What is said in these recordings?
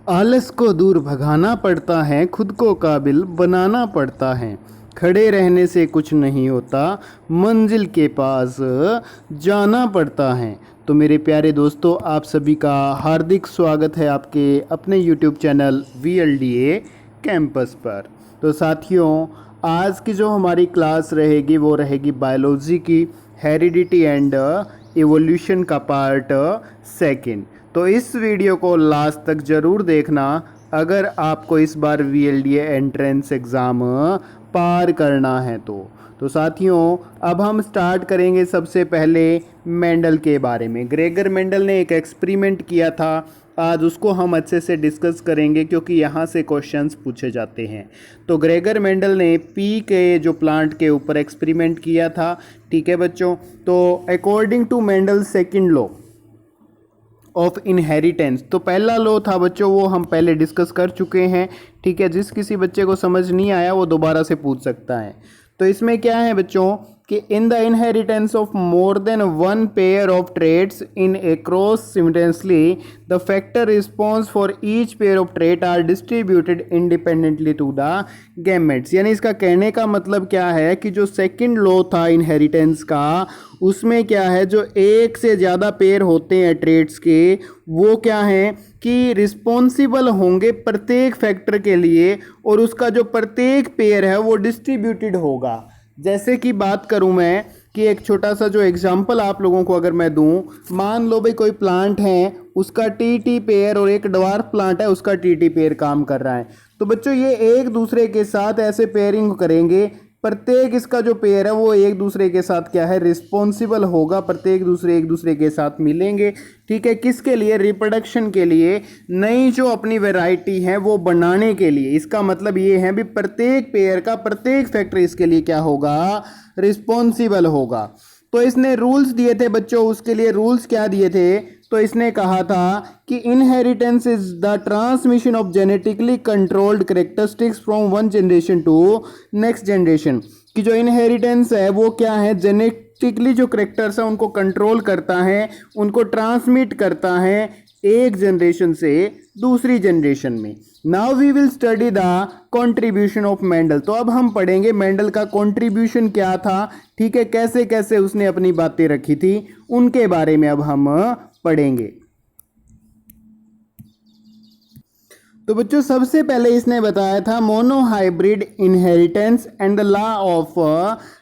आलस को दूर भगाना पड़ता है, खुद को काबिल बनाना पड़ता है। खड़े रहने से कुछ नहीं होता, मंजिल के पास जाना पड़ता है। तो मेरे प्यारे दोस्तों, आप सभी का हार्दिक स्वागत है आपके अपने YouTube चैनल VLDA कैंपस पर। तो साथियों, आज की जो हमारी क्लास रहेगी वो रहेगी बायोलॉजी की हेरिडिटी एंड एवोल्यूशन का पार्ट सेकंड। तो इस वीडियो को लास्ट तक ज़रूर देखना अगर आपको इस बार VLDA एंट्रेंस एग्ज़ाम पार करना है तो साथियों, अब हम स्टार्ट करेंगे सबसे पहले मेंडल के बारे में। ग्रेगर मेंडल ने एक एक्सपेरिमेंट किया था, आज उसको हम अच्छे से डिस्कस करेंगे क्योंकि यहाँ से क्वेश्चंस पूछे जाते हैं। तो ग्रेगर मेंडल ने पी के जो प्लांट के ऊपर एक्सपेरिमेंट किया था, ठीक है बच्चों। तो according to Mendel second law of inheritance, तो पहला लॉ था बच्चों, वो हम पहले डिस्कस कर चुके हैं, ठीक है। जिस किसी बच्चे को समझ नहीं आया वो दोबारा से पूछ सकता है। तो इसमें क्या है बच्चों कि in the inheritance of more than one pair of traits in a cross simultaneously the factor response for each pair of trait are distributed independently to the gametes. यानी इसका कहने का मतलब क्या है कि जो सेकंड लॉ था इनहेरिटेंस का, उसमें क्या है, जो एक से ज़्यादा पेयर होते हैं ट्रेड्स के, वो क्या है कि रिस्पॉन्सिबल होंगे प्रत्येक फैक्टर के लिए, और उसका जो प्रत्येक पेयर है वो डिस्ट्रीब्यूटेड होगा। जैसे कि बात करूं मैं कि एक छोटा सा जो एग्जांपल आप लोगों को अगर मैं दूं, मान लो भाई कोई प्लांट है, उसका टी पेयर और एक ड्वार्फ प्लांट है, उसका टी पेयर काम कर रहा है। तो बच्चों ये एक दूसरे के साथ ऐसे पेयरिंग करेंगे, प्रत्येक इसका जो पेयर है वो एक दूसरे के साथ क्या है, रिस्पॉन्सिबल होगा, प्रत्येक एक दूसरे के साथ मिलेंगे, ठीक है। किसके लिए? रिप्रोडक्शन के लिए, नई जो अपनी वैरायटी है वो बनाने के लिए। इसका मतलब ये है भी प्रत्येक पेयर का प्रत्येक फैक्टर इसके लिए क्या होगा, रिस्पॉन्सिबल होगा। तो इसने रूल्स दिए थे बच्चों, उसके लिए रूल्स क्या दिए थे? तो इसने कहा था कि inheritance is the transmission of genetically controlled characteristics from one generation to next generation. कि जो इनहेरिटेंस है वो क्या है, जेनेटिकली जो कैरेक्टर्स है उनको कंट्रोल करता है, उनको ट्रांसमिट करता है एक जनरेशन से दूसरी जनरेशन में। Now we will study the contribution of Mendel. तो अब हम पढ़ेंगे मेंडल का कंट्रीब्यूशन क्या था, ठीक है, कैसे कैसे उसने अपनी बातें रखी थी, उनके बारे में अब हम पढ़ेंगे। तो बच्चों सबसे पहले इसने बताया था monohybrid inheritance and the law of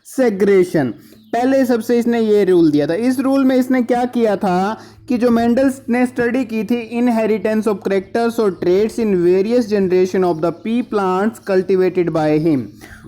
segregation. पहले सबसे इसने ये रूल दिया था। इस रूल में इसने क्या किया था कि जो मेंडल ने स्टडी की थी इनहेरिटेंस ऑफ कैरेक्टर्स और traits in various generation of the pea plants cultivated by him.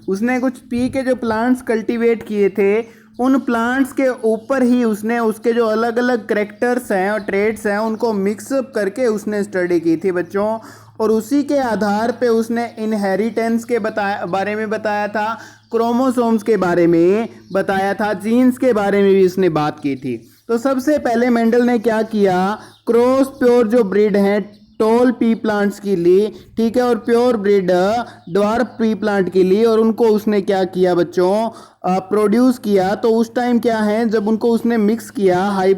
उसने कुछ पी के जो प्लांट्स कल्टीवेट किए थे, उन प्लांट्स के ऊपर ही उसने उसके जो अलग अलग कैरेक्टर्स हैं और ट्रेड्स हैं उनको मिक्सअप करके उसने स्टडी की थी बच्चों। और उसी के आधार पे उसने इनहेरिटेंस के बारे में बताया था, क्रोमोसोम्स के बारे में बताया था, जीन्स के बारे में भी उसने बात की थी। तो सबसे पहले मेंडल ने क्या किया, क्रॉस प्योर जो ब्रीड है टॉल पी प्लांट्स की ली, ठीक है, और pure breed dwarf pea plant की ली, और उनको उसने क्या किया बच्चों, प्रोड्यूस किया। तो उस टाइम क्या है, जब उनको उसने मिक्स किया,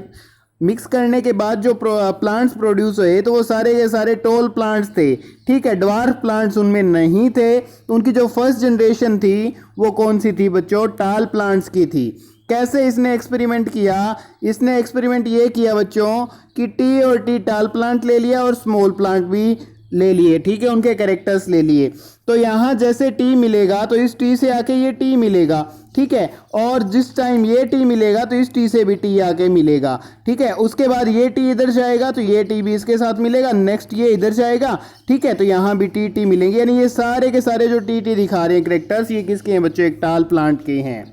मिक्स करने के बाद जो प्लांट्स प्रोड्यूस हुए तो वो सारे के सारे टॉल प्लांट्स थे, ठीक है, ड्वार्फ प्लांट्स उनमें नहीं थे। तो उनकी जो फर्स्ट जनरेशन थी वो कौन सी थी बच्चों, टाल प्लांट्स की थी। कैसे इसने एक्सपेरिमेंट किया? इसने एक्सपेरिमेंट ये किया बच्चों कि टी और टी टाल प्लांट ले लिया और स्मॉल प्लांट भी ले लिए, ठीक है, उनके कैरेक्टर्स ले लिए। तो यहाँ जैसे टी मिलेगा तो इस टी से आके ये टी मिलेगा, ठीक है, और जिस टाइम ये टी मिलेगा तो इस टी से भी टी आके मिलेगा, ठीक है। उसके बाद ये टी इधर जाएगा तो ये टी भी इसके साथ मिलेगा, नेक्स्ट ये इधर जाएगा, ठीक है, तो यहाँ भी टी मिलेंगे। यानी ये सारे के सारे जो टी दिखा रहे हैं कैरेक्टर्स, ये किसके हैं बच्चों, एक टाल प्लांट के हैं।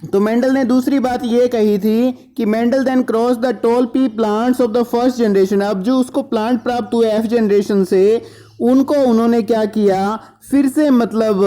तो मेंडल ने दूसरी बात ये कही थी कि Mendel then cross the tall pea plants of the first generation. अब जो उसको प्लांट प्राप्त हुए एफ जनरेशन से, उनको उन्होंने क्या किया, फिर से मतलब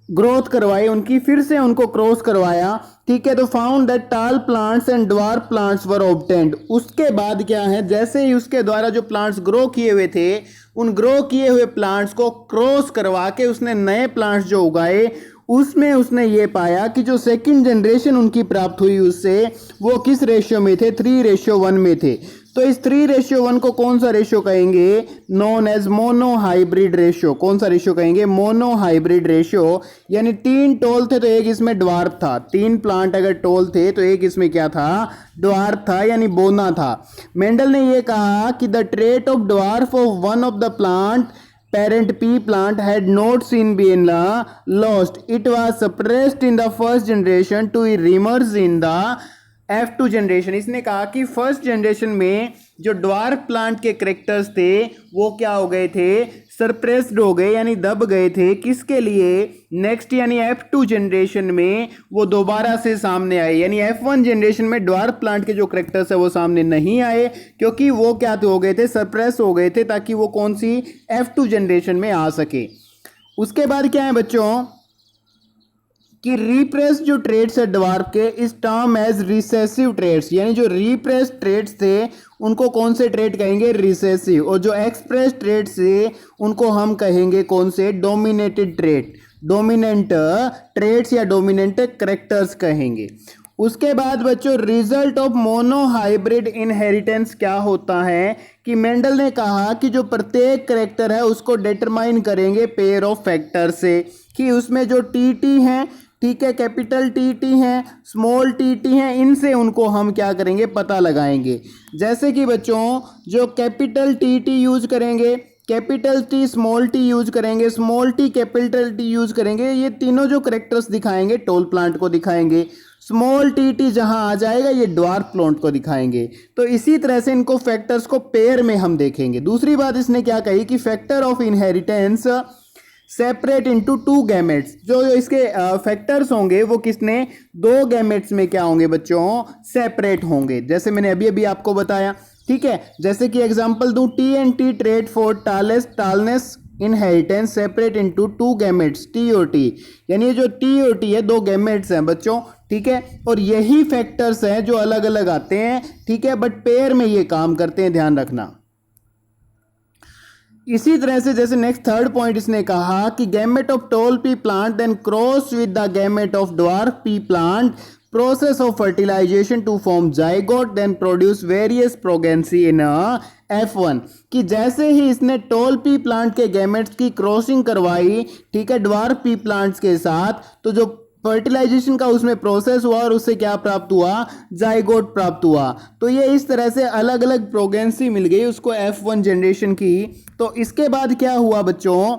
ग्रोथ करवाई उनकी, फिर से उनको क्रॉस करवाया, ठीक है। तो फाउंड दैट टाल plants and dwarf plants were obtained. उसके बाद क्या है, जैसे ही उसके द्वारा जो प्लांट्स ग्रो किए हुए थे, उन ग्रो किए हुए प्लांट्स को क्रॉस करवा के उसने नए प्लांट्स जो उगाए, उसमें उसने ये पाया कि जो सेकंड जनरेशन उनकी प्राप्त हुई उससे, वो किस रेशियो में थे, 3:1 में थे। तो इस 3:1 को कौन सा रेशियो कहेंगे? Known as monohybrid ratio. कौन सा रेशियो कहेंगे? Monohybrid ratio. यानी 3 टोल थे तो एक इसमें ड्वार्फ था। 3 प्लांट अगर टोल थे तो एक इसमें क्या था? ड्वार्फ था, यानी बोना था। मेंडल ने यह कहा कि the trait of dwarf of one of the plant parent pea plant had not seen been lost. It was suppressed in the first generation to reemerge in the F2 generation. इसने कहा कि first generation में जो dwarf plant के characters थे वो क्या हो गए थे? सरप्रेस्ड हो गए, यानी दब गए थे। किसके लिए? नेक्स्ट यानी F2 जनरेशन में वो दोबारा से सामने आए। यानी F1 जनरेशन में ड्वार्फ प्लांट के जो करेक्टर्स है वो सामने नहीं आए, क्योंकि वो क्या हो गए थे? सरप्रेस हो गए थे, ताकि वो कौन सी? F2 जनरेशन में आ सके। उसके बाद क्या है बच्चों कि रिप्रेस जो ट्रेड्स है ड्वार्फ के इस टर्म एज रिसेसिव ट्रेड्स। यानी जो रिप्रेस ट्रेड्स थे उनको कौन से ट्रेड कहेंगे? रिसेसिव। और जो एक्सप्रेस ट्रेड्स थे उनको हम कहेंगे कौन से? Dominated trade. डोमिनेंट ट्रेड्स या डोमिनेंट करेक्टर्स कहेंगे। उसके बाद बच्चों result of mono hybrid inheritance क्या होता है कि मेंडल ने कहा कि जो प्रत्येक करेक्टर है उसको डिटरमाइन करेंगे पेयर ऑफ फैक्टर से, कि उसमें जो टी हैं, ठीक है, कैपिटल टी हैं, स्मॉल टी हैं, इनसे उनको हम क्या करेंगे? पता लगाएंगे। जैसे कि बच्चों जो कैपिटल टी यूज करेंगे, capital T small T use करेंगे, small T capital T use करेंगे, ये तीनों जो करेक्टर्स दिखाएंगे टोल प्लांट को दिखाएंगे। स्मॉल टी जहां आ जाएगा ये ड्वार्फ प्लांट को दिखाएंगे। तो इसी तरह से इनको फैक्टर्स को पेयर में हम देखेंगे। दूसरी बात इसने क्या कही कि factor of inheritance separate into 2 gametes. जो इसके फैक्टर्स होंगे वो किसने? 2 गैमेट्स में क्या होंगे बच्चों? सेपरेट होंगे। जैसे मैंने अभी अभी आपको बताया, ठीक है। जैसे कि एग्जांपल दूं, T trade for tallness inheritance separate into 2 gametes T और टी। यानी ये जो टी और टी है 2 गैमेट्स हैं बच्चों, ठीक है। और यही फैक्टर्स हैं जो अलग अलग आते हैं, ठीक है, बट पेयर में ये काम करते हैं, ध्यान रखना। इसी तरह से जैसे नेक्स्ट थर्ड पॉइंट इसने कहा कि gamete of tall pea plant then cross with the gamete of dwarf pea plant, process of fertilization to form zygote then produce various progeny in F1। कि जैसे ही इसने टॉल पी प्लांट के gametes की crossing करवाई, ठीक है, dwarf P plants के साथ, तो जो फर्टिलाइजेशन का उसमें प्रोसेस हुआ और उससे क्या प्राप्त हुआ? जाइगोट प्राप्त हुआ। तो ये इस तरह से अलग अलग प्रोगेंसी मिल गई उसको F1 जनरेशन की। तो इसके बाद क्या हुआ बच्चों,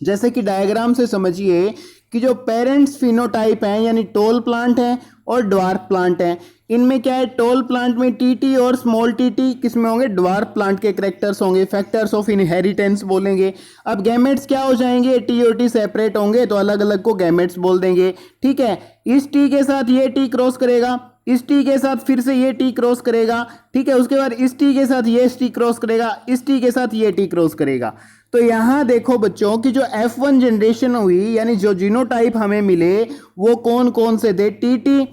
जैसे कि डायग्राम से समझिए कि जो पेरेंट्स फिनोटाइप हैं यानी टॉल प्लांट हैं और ड्वार्फ प्लांट हैं, इनमें क्या है? टॉल प्लांट में टी और स्मॉल टी किस में होंगे? ड्वार्फ प्लांट के करेक्टर्स होंगे, फैक्टर्स ऑफ इनहेरिटेंस बोलेंगे। अब गैमेट्स क्या हो जाएंगे? टी और टी सेपरेट होंगे तो अलग अलग को गैमेट्स बोल देंगे, ठीक है। इस टी के साथ ये टी क्रॉस करेगा, इस टी के साथ फिर से ये टी क्रॉस करेगा, ठीक है। उसके बाद इस टी के साथ ये टी क्रॉस करेगा, इस टी के साथ ये टी क्रॉस करेगा। तो यहां देखो बच्चों कि जो F1 जनरेशन हुई यानी जो जीनोटाइप हमें मिले वो कौन कौन से थे? T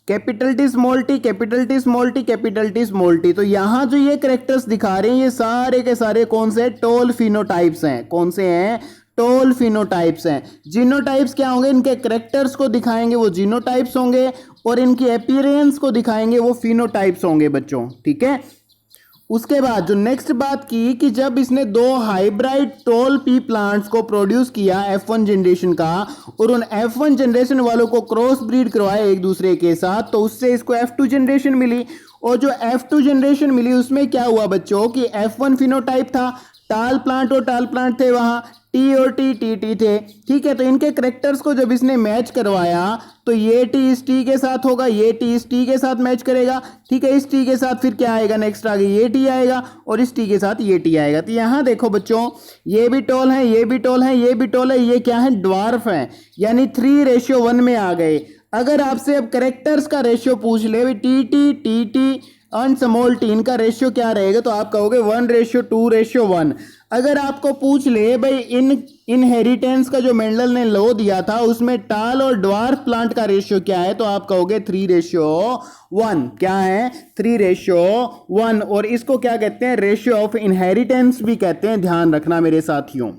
capital T small T, capital T small T, capital T small T. तो यहां जो ये करेक्टर्स दिखा रहे हैं ये सारे के सारे कौन से? टॉल फिनोटाइप्स हैं। कौन से हैं? टॉल फिनोटाइप्स हैं। जीनोटाइप्स क्या होंगे? इनके करेक्टर्स को दिखाएंगे वो जीनोटाइप्स होंगे और इनकी अपीयरेंस को दिखाएंगे वो फिनोटाइप्स होंगे बच्चों, ठीक है। उसके बाद जो नेक्स्ट बात की कि जब इसने 2 हाइब्रिड टॉल पी प्लांट्स को प्रोड्यूस किया F1 जनरेशन का और उन F1 जनरेशन वालों को क्रॉस ब्रीड करवाया एक दूसरे के साथ, तो उससे इसको F2 जनरेशन मिली। और जो F2 जनरेशन मिली उसमें क्या हुआ बच्चों कि F1 फिनोटाइप था, टाल प्लांट और टाल प्लांट थे, वहां टी और टी थे, ठीक है। तो इनके करेक्टर्स को जब इसने मैच करवाया तो ये टी इस टी के साथ होगा, ये टी इस टी के साथ मैच करेगा, ठीक है। इस टी के साथ फिर क्या आएगा? नेक्स्ट आगे ये टी आएगा और इस टी के साथ ये टी आएगा। तो यहां देखो बच्चों ये भी टॉल है, ये भी टॉल है, ये भी टॉल है, ये क्या है? ड्वार्फ है, यानी 3:1 में आ गए। अगर आपसे अब करेक्टर्स का रेशियो पूछ ले टी एंड स्मॉल टी, इनका रेशियो क्या रहेगा? तो आप कहोगे 1:2:1। अगर आपको पूछ ले भाई इनहेरिटेंस का जो मेंडल ने लॉ दिया था उसमें टाल और ड्वार्फ प्लांट का रेशियो क्या है? तो आप कहोगे 3:1। क्या है? 3:1। और इसको क्या कहते हैं? रेशियो ऑफ इनहेरिटेंस भी कहते हैं, ध्यान रखना मेरे साथियों,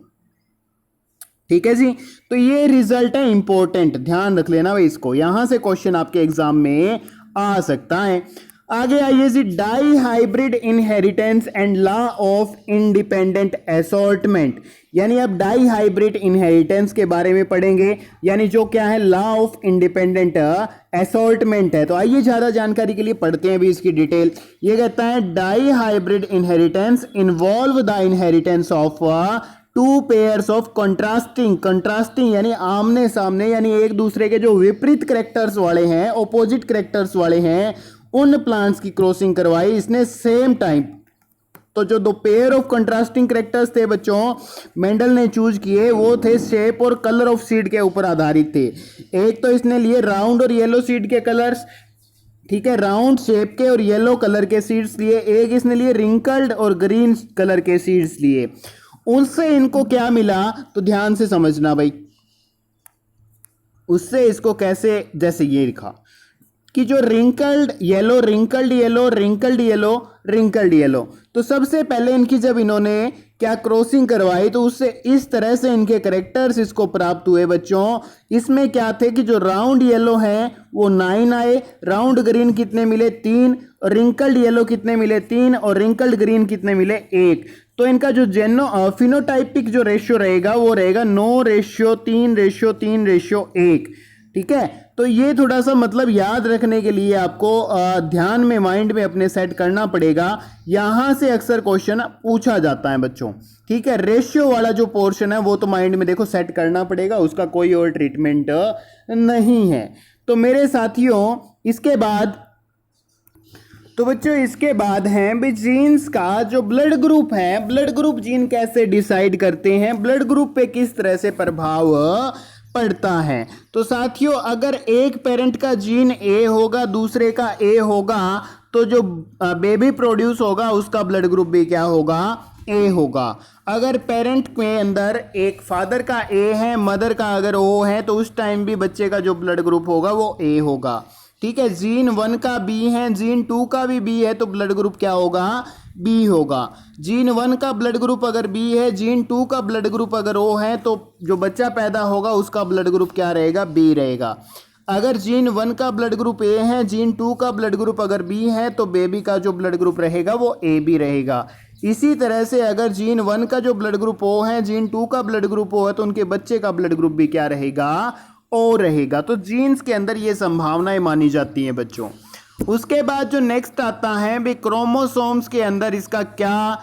ठीक है जी। तो ये रिजल्ट है इंपॉर्टेंट, ध्यान रख लेना भाई इसको, यहां से क्वेश्चन आपके एग्जाम में आ सकता है। आगे आइए जी, dihybrid inheritance and law of independent assortment, यानी अब डाई हाइब्रिड इनहेरिटेंस के बारे में पढ़ेंगे, यानी जो क्या है लॉ ऑफ इंडिपेंडेंट असॉर्टमेंट है। तो आइए ज्यादा जानकारी के लिए पढ़ते हैं भी इसकी डिटेल। ये कहता है dihybrid inheritance involve the inheritance of two pairs of contrasting यानी आमने सामने, यानी एक दूसरे के जो विपरीत करेक्टर्स वाले हैं, ऑपोजिट करेक्टर्स वाले हैं, उन प्लांट्स की क्रॉसिंग करवाई इसने सेम टाइम। तो जो दो पेयर ऑफ कंट्रास्टिंग करेक्टर्स थे बच्चों मेंडल ने चूज किए, वो थे शेप और कलर ऑफ सीड के ऊपर आधारित थे। एक तो इसने लिए राउंड और येलो सीड के कलर्स, ठीक है, राउंड शेप के और येलो कलर के सीड्स लिए। एक इसने लिए रिंकल्ड और ग्रीन कलर के सीड्स लिए। उससे इनको क्या मिला, तो ध्यान से समझना भाई। उससे इसको कैसे, जैसे ये लिखा कि जो wrinkled yellow, wrinkled yellow, wrinkled yellow, wrinkled yellow, तो सबसे पहले इनकी जब इन्होंने क्या क्रॉसिंग करवाई तो उससे इस तरह से इनके करेक्टर्स इसको प्राप्त हुए बच्चों। इसमें क्या थे कि जो राउंड येलो है वो 9 आए, राउंड ग्रीन कितने मिले 3, और रिंकल्ड येलो कितने मिले 3, और रिंकल्ड ग्रीन कितने मिले 1। तो इनका जो फिनोटाइपिक जो रेशियो रहेगा वो रहेगा 9:3:3:1, ठीक है। तो ये थोड़ा सा मतलब याद रखने के लिए आपको ध्यान में, माइंड में अपने सेट करना पड़ेगा। यहां से अक्सर क्वेश्चन पूछा जाता है बच्चों, ठीक है। रेशियो वाला जो पोर्शन है वो तो माइंड में देखो सेट करना पड़ेगा, उसका कोई और ट्रीटमेंट नहीं है। तो मेरे साथियों इसके बाद, तो बच्चों इसके बाद है भी जीन्स का जो ब्लड ग्रुप है, ब्लड ग्रुप जीन कैसे डिसाइड करते हैं, ब्लड ग्रुप पे किस तरह से प्रभाव पड़ता है। तो साथियों अगर एक पेरेंट का जीन ए होगा, दूसरे का ए होगा, तो जो बेबी प्रोड्यूस होगा उसका ब्लड ग्रुप भी क्या होगा, ए होगा। अगर पेरेंट के अंदर एक फादर का ए है, मदर का अगर ओ है, तो उस टाइम भी बच्चे का जो ब्लड ग्रुप होगा वो ए होगा, ठीक है। जीन 1 का बी है, जीन 2 का भी बी है, तो ब्लड ग्रुप क्या होगा, बी होगा। जीन 1 का ब्लड ग्रुप अगर बी है, जीन 2 का ब्लड ग्रुप अगर ओ है, तो जो बच्चा पैदा होगा उसका ब्लड ग्रुप क्या रहेगा, बी रहेगा। अगर जीन 1 का ब्लड ग्रुप ए है, जीन 2 का ब्लड ग्रुप अगर बी है, तो बेबी का जो ब्लड ग्रुप रहेगा वो ए बी रहेगा। इसी तरह से अगर जीन 1 का जो ब्लड ग्रुप ओ है, जीन 2 का ब्लड ग्रुप ओ है, तो उनके बच्चे का ब्लड ग्रुप भी क्या रहेगा, ओ रहेगा। तो जीन्स के अंदर ये संभावनाएं मानी जाती हैं बच्चों। उसके बाद जो नेक्स्ट आता है भी क्रोमोसोम्स के अंदर इसका क्या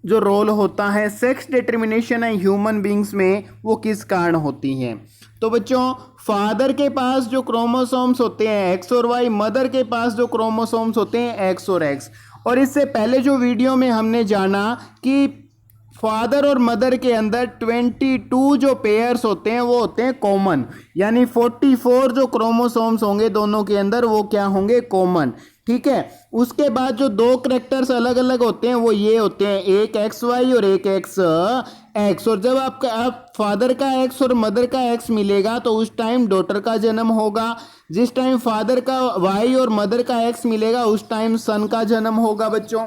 जो रोल होता है, सेक्स डिटर्मिनेशन है ह्यूमन बींग्स में वो किस कारण होती हैं। तो बच्चों फादर के पास जो क्रोमोसोम्स होते हैं एक्स और वाई, मदर के पास जो क्रोमोसोम्स होते हैं एक्स और एक्स। और इससे पहले जो वीडियो में हमने जाना कि फादर और मदर के अंदर 22 जो पेयर्स होते हैं वो होते हैं कॉमन, यानी 44 जो क्रोमोसोम्स होंगे दोनों के अंदर वो क्या होंगे, कॉमन, ठीक है। उसके बाद जो दो करेक्टर्स अलग अलग होते हैं वो ये होते हैं, एक एक्स वाई और एक एक्स एक्स। और जब आपका फादर का एक्स और मदर का एक्स मिलेगा तो उस टाइम डॉटर का जन्म होगा। जिस टाइम फादर का वाई और मदर का एक्स मिलेगा उस टाइम सन का जन्म होगा बच्चों।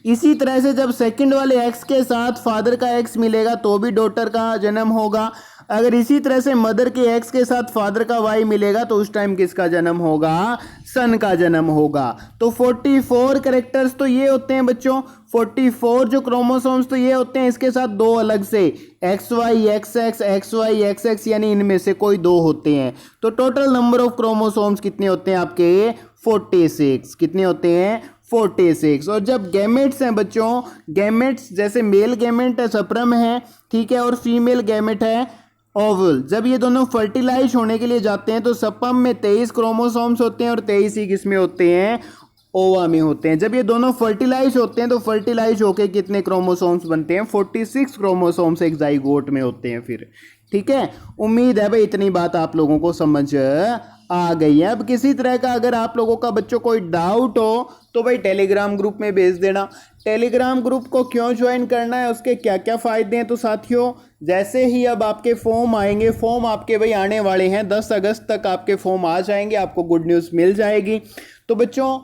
इसी तरह से जब सेकंड वाले एक्स के साथ फादर का एक्स मिलेगा तो भी डॉटर का जन्म होगा। अगर इसी तरह से मदर के एक्स के साथ फादर का वाई मिलेगा तो उस टाइम किसका जन्म होगा, सन का जन्म होगा। तो 44 कैरेक्टर्स तो ये होते हैं बच्चों, 44 जो क्रोमोसोम्स तो ये होते हैं, इसके साथ दो अलग से X Y X X, X Y X X, यानी इनमें से कोई दो होते हैं। तो टोटल नंबर ऑफ क्रोमोसोम्स कितने होते हैं आपके, 46। कितने होते हैं, 46। और जब गैमेट्स हैं बच्चों, गैमेट्स जैसे मेल गैमेट है सप्रम है, ठीक है, और फीमेल गैमेट है ओवल, जब ये दोनों फर्टिलाइज होने के लिए जाते हैं तो सपम में 23 क्रोमोसोम्स होते हैं और 23 ही किसमें होते हैं, ओवा में होते हैं। जब ये दोनों फर्टिलाइज होते हैं तो फर्टिलाइज होके कितने क्रोमोसोम्स बनते हैं, 46 क्रोमोसोम्स एक जाइगोट में होते हैं फिर, ठीक है। उम्मीद है भाई इतनी बात आप लोगों को समझ आ गई है। अब किसी तरह का अगर आप लोगों का बच्चों कोई डाउट हो तो भाई टेलीग्राम ग्रुप में भेज देना। टेलीग्राम ग्रुप को क्यों ज्वाइन करना है, उसके क्या क्या फ़ायदे हैं, तो साथियों जैसे ही अब आपके फॉर्म आएंगे, फॉर्म आपके भाई आने वाले हैं 10 अगस्त तक आपके फॉर्म आ जाएंगे, आपको गुड न्यूज़ मिल जाएगी। तो बच्चों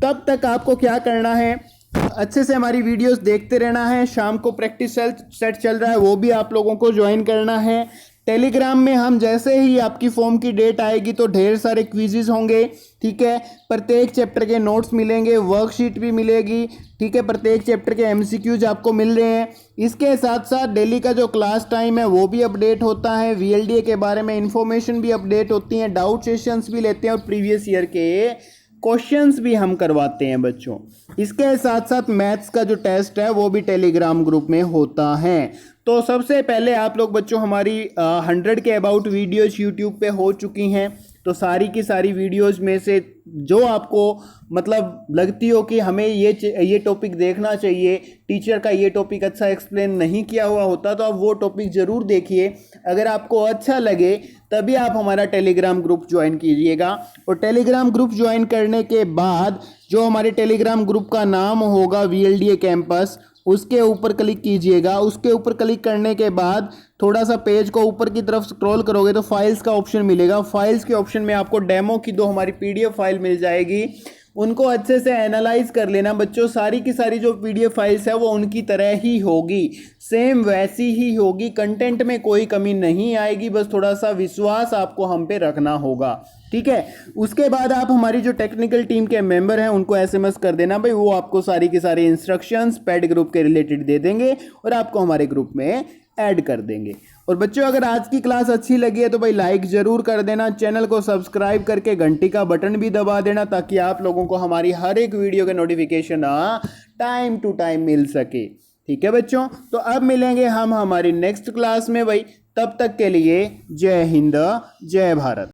तब तक आपको क्या करना है, अच्छे से हमारी वीडियोस देखते रहना है। शाम को प्रैक्टिस सेट चल रहा है वो भी आप लोगों को ज्वाइन करना है। टेलीग्राम में हम जैसे ही आपकी फॉर्म की डेट आएगी तो ढेर सारे क्विजेज होंगे, ठीक है। प्रत्येक चैप्टर के नोट्स मिलेंगे, वर्कशीट भी मिलेगी, ठीक है। प्रत्येक चैप्टर के एमसीक्यूज आपको मिल रहे हैं। इसके साथ साथ डेली का जो क्लास टाइम है वो भी अपडेट होता है, वीएलडीए के बारे में इंफॉर्मेशन भी अपडेट होती है, डाउट सेशंस भी लेते हैं और प्रीवियस ईयर के क्वेश्चंस भी हम करवाते हैं बच्चों। इसके साथ साथ मैथ्स का जो टेस्ट है वो भी टेलीग्राम ग्रुप में होता है। तो सबसे पहले आप लोग बच्चों हमारी 100 के अबाउट वीडियोज यूट्यूब पे हो चुकी हैं। तो सारी की सारी वीडियोज में से जो आपको मतलब लगती हो कि हमें ये टॉपिक देखना चाहिए, टीचर का ये टॉपिक अच्छा एक्सप्लेन नहीं किया हुआ होता, तो आप वो टॉपिक ज़रूर देखिए। अगर आपको अच्छा लगे तभी आप हमारा टेलीग्राम ग्रुप ज्वाइन कीजिएगा। और टेलीग्राम ग्रुप ज्वाइन करने के बाद जो हमारे टेलीग्राम ग्रुप का नाम होगा वीएलडीए कैंपस, उसके ऊपर क्लिक कीजिएगा। उसके ऊपर क्लिक करने के बाद थोड़ा सा पेज को ऊपर की तरफ स्क्रॉल करोगे तो फाइल्स का ऑप्शन मिलेगा। फाइल्स के ऑप्शन में आपको डेमो की 2 हमारी पीडीएफ फाइल मिल जाएगी, उनको अच्छे से एनालाइज कर लेना बच्चों। सारी की सारी जो पीडीएफ फाइल्स है वो उनकी तरह ही होगी, सेम वैसी ही होगी, कंटेंट में कोई कमी नहीं आएगी। बस थोड़ा सा विश्वास आपको हम पे रखना होगा, ठीक है। उसके बाद आप हमारी जो टेक्निकल टीम के मेंबर हैं उनको एसएमएस कर देना भाई, वो आपको सारी की सारी इंस्ट्रक्शंस पेड ग्रुप के रिलेटेड दे देंगे और आपको हमारे ग्रुप में ऐड कर देंगे। और बच्चों अगर आज की क्लास अच्छी लगी है तो भाई लाइक जरूर कर देना, चैनल को सब्सक्राइब करके घंटी का बटन भी दबा देना ताकि आप लोगों को हमारी हर एक वीडियो के नोटिफिकेशन टाइम टू टाइम मिल सके, ठीक है बच्चों। तो अब मिलेंगे हम हमारी नेक्स्ट क्लास में भाई, तब तक के लिए जय हिंद जय भारत।